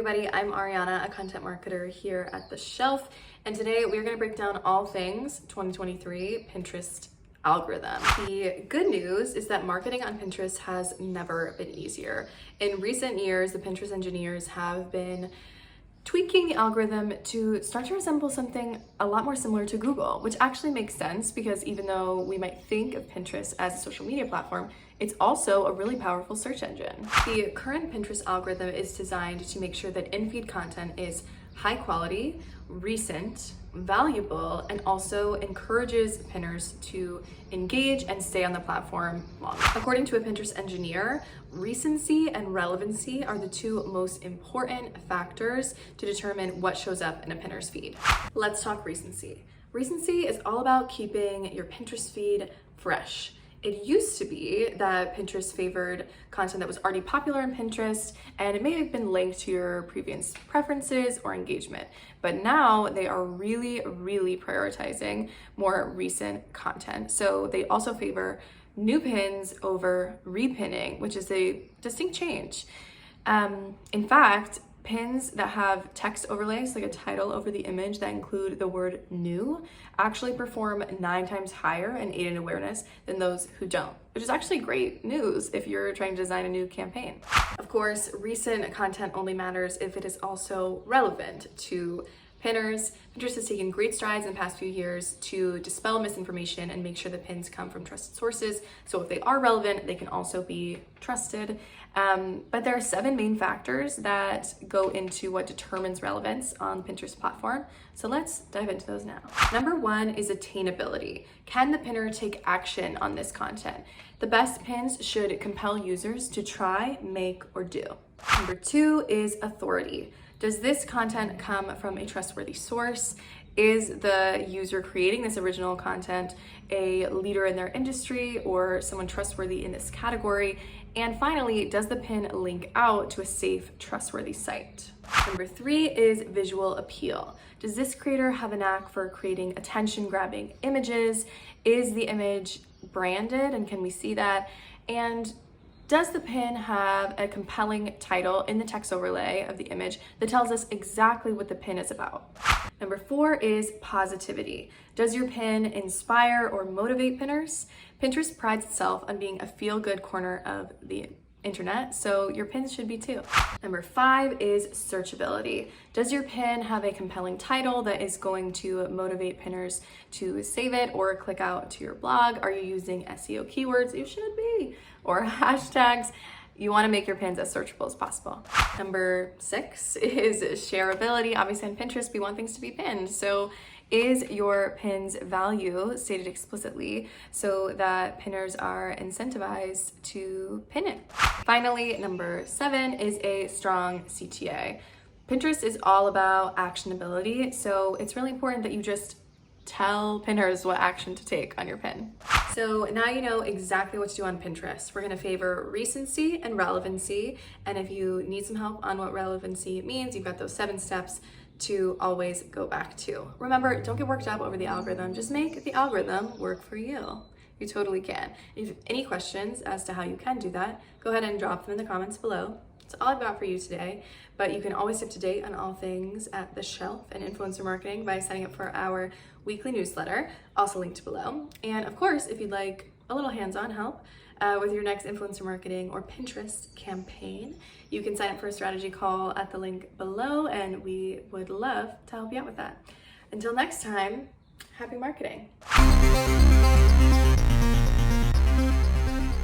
everybody, I'm Ariana, a content marketer here at The Shelf, and today we're going to break down all things 2023 Pinterest algorithm. The good news is that marketing on Pinterest has never been easier. In recent years, the Pinterest engineers have been tweaking the algorithm to start to resemble something a lot more similar to Google, which actually makes sense because even though we might think of Pinterest as a social media platform, it's also a really powerful search engine. The current Pinterest algorithm is designed to make sure that in-feed content is high quality, recent, valuable, and also encourages pinners to engage and stay on the platform longer. According to a Pinterest engineer, recency and relevancy are the two most important factors to determine what shows up in a pinner's feed. Let's talk recency. Recency is all about keeping your Pinterest feed fresh. It used to be that Pinterest favored content that was already popular in Pinterest, and it may have been linked to your previous preferences or engagement. But now they are really prioritizing more recent content. So they also favor new pins over repinning, which is a distinct change. In fact, pins that have text overlays, like a title over the image that include the word new, actually perform 9 times higher in aided awareness than those who don't, which is actually great news if you're trying to design a new campaign. Of course, recent content only matters if it is also relevant to pinners. Pinterest has taken great strides in the past few years to dispel misinformation and make sure the pins come from trusted sources. So if they are relevant, they can also be trusted. But there are 7 main factors that go into what determines relevance on the Pinterest platform. So let's dive into those now. Number 1 is attainability. Can the pinner take action on this content? The best pins should compel users to try, make, or do. Number 2 is authority. Does this content come from a trustworthy source? Is the user creating this original content a leader in their industry or someone trustworthy in this category? And finally, does the pin link out to a safe, trustworthy site? Number 3 is visual appeal. Does this creator have a knack for creating attention-grabbing images? Is the image branded and can we see that? And does the pin have a compelling title in the text overlay of the image that tells us exactly what the pin is about? Number 4 is positivity. Does your pin inspire or motivate pinners? Pinterest prides itself on being a feel-good corner of the internet, so your pins should be too. Number 5 is searchability. Does your pin have a compelling title that is going to motivate pinners to save it or click out to your blog? Are you using SEO keywords? You should be. Or hashtags. You want to make your pins as searchable as possible. Number 6 is shareability. Obviously on Pinterest, we want things to be pinned. So is your pin's value stated explicitly so that pinners are incentivized to pin it? Finally, number 7 is a strong CTA. Pinterest is all about actionability, so it's really important that you just tell pinners what action to take on your pin. So now you know exactly what to do on Pinterest. We're going to favor recency and relevancy, and if you need some help on what relevancy means, you've got those 7 steps to always go back to. Remember, don't get worked up over the algorithm. Just make the algorithm work for you. You totally can. If you have any questions as to how you can do that, go ahead and drop them in the comments below. That's all I've got for you today, but you can always stay up to date on all things at The Shelf and influencer marketing by signing up for our weekly newsletter, also linked below. And of course, if you'd like a little hands-on help with your next influencer marketing or Pinterest campaign, you can sign up for a strategy call at the link below, and we would love to help you out with that. Until next time, happy marketing.